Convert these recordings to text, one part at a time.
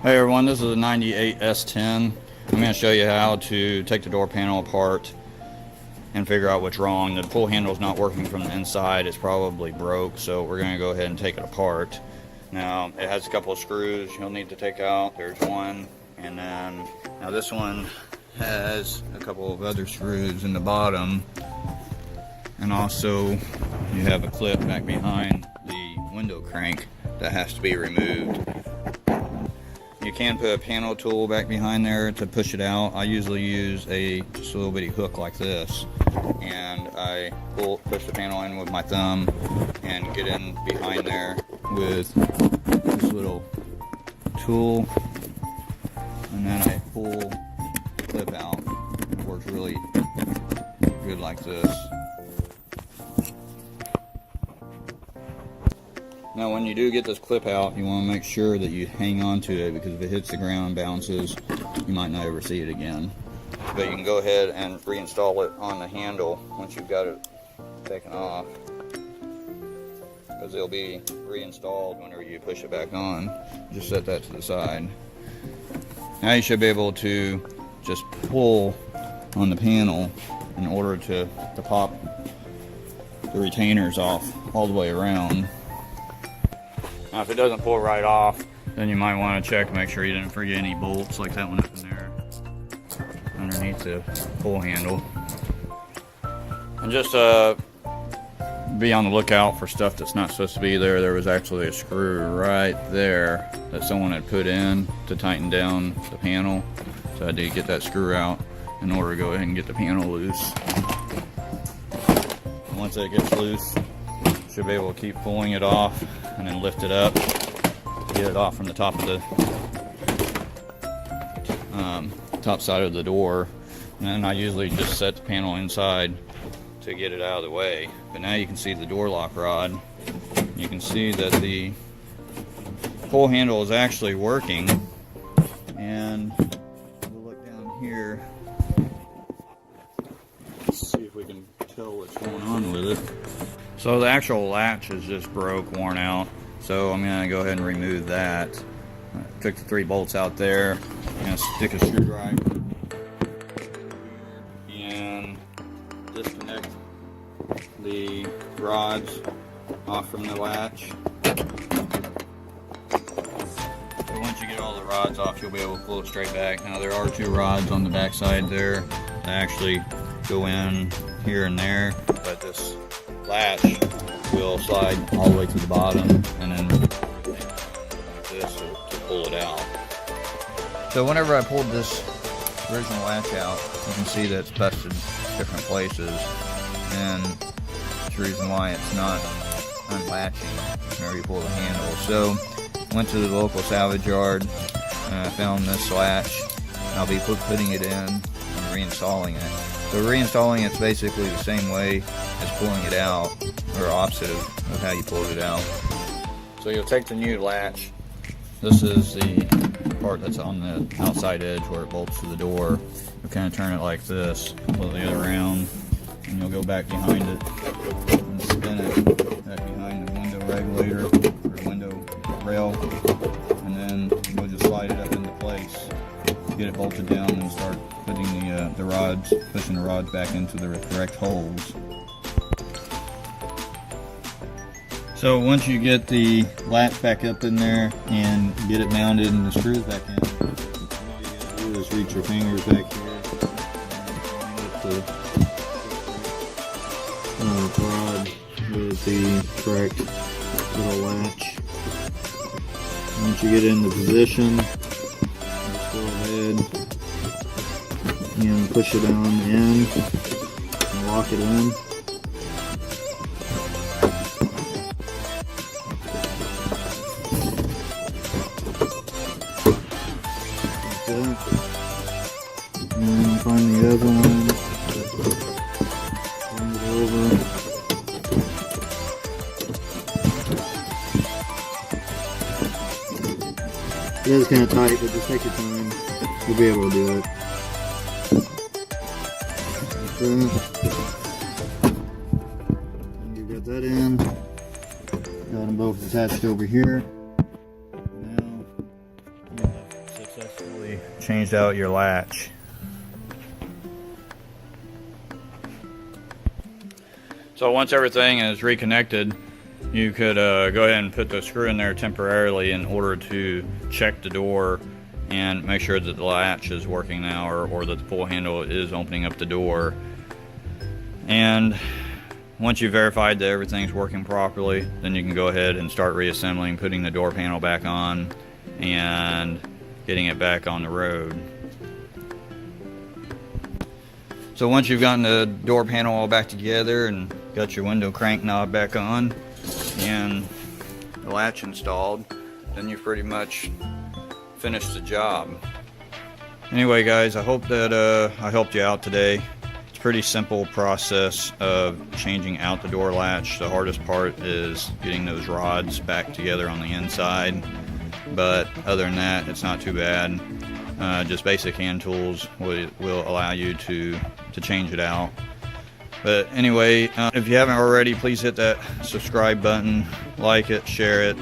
Hey everyone, this is a 98 S10. I'm going to show you how to take the door panel apart and figure out what's wrong. The pull handle is not working from the inside. It's probably broke, so we're going to go ahead and take it apart. Now, it has a couple of screws you'll need to take out. There's one, and then now this one has a couple of other screws in the bottom, and also you have a clip back behind the window crank that has to be removed. You can put a panel tool back behind there to push it out. I usually use just a little bitty hook like this, and I push the panel in with my thumb and get in behind there with this little tool, and then I pull the clip out. It works really good like this. Now when you do get this clip out, you want to make sure that you hang on to it, because if it hits the ground and bounces, you might not ever see it again. But you can go ahead and reinstall it on the handle once you've got it taken off, because it'll be reinstalled whenever you push it back on. Just set that to the side. Now you should be able to just pull on the panel in order to pop the retainers off all the way around. Now if it doesn't pull right off, then you might want to check to make sure you didn't forget any bolts like that one up in there underneath the pull handle. And just be on the lookout for stuff that's not supposed to be there. There was actually a screw right there that someone had put in to tighten down the panel, so I had to get that screw out in order to go ahead and get the panel loose. And once it gets loose, you should be able to keep pulling it off and then lift it up, get it off from the top of the top side of the door. And then I usually just set the panel inside to get it out of the way. But now you can see the door lock rod. You can see that the pull handle is actually working, and we'll look down here. Let's see if we can tell what's going on with it. So the actual latch is just broke, worn out. So I'm going to go ahead and remove that. I took the 3 bolts out there. I'm going to stick a screwdriver and disconnect the rods off from the latch. So once you get all the rods off, you'll be able to pull it straight back. Now there are 2 rods on the back side there that actually go in here and there, but this latch will slide all the way to the bottom and then like this to pull it out. So whenever I pulled this original latch out, you can see that it's busted different places, and that's the reason why it's not unlatching whenever you pull the handle. So went to the local salvage yard and I found this latch. I'll be putting it in and reinstalling it. So reinstalling it's basically the same way as pulling it out, or opposite of how you pulled it out. So you'll take the new latch. This is the part that's on the outside edge where it bolts to the door. You'll kind of turn it like this, pull the other around, and you'll go back behind it and spin it back behind the window regulator or window rail, and then you'll just slide it up into place. Get it bolted down and start putting the rods, pushing the rods back into the correct holes. So once you get the latch back up in there and get it mounted and the screws back in, all you gotta do is reach your fingers back here and the rod with the correct little latch. Once you get into position, just go ahead and push it on the end and lock it in. And then find the other one, bring it over. It is kind of tight, but just take your time. You'll be able to do it. You got that in. Got them both attached over here. Now you have successfully changed out your latch. So once everything is reconnected, you could go ahead and put the screw in there temporarily in order to check the door and make sure that the latch is working now, or that the pull handle is opening up the door. And once you've verified that everything's working properly, then you can go ahead and start reassembling, putting the door panel back on and getting it back on the road. So once you've gotten the door panel all back together and got your window crank knob back on and the latch installed, then you've pretty much finished the job. Anyway guys, I hope that I helped you out today. It's a pretty simple process of changing out the door latch. The hardest part is getting those rods back together on the inside, but other than that, it's not too bad. Just basic hand tools will allow you to change it out. But anyway, if you haven't already, please hit that subscribe button, like it, share it.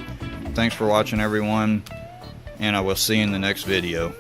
Thanks for watching everyone, and I will see you in the next video.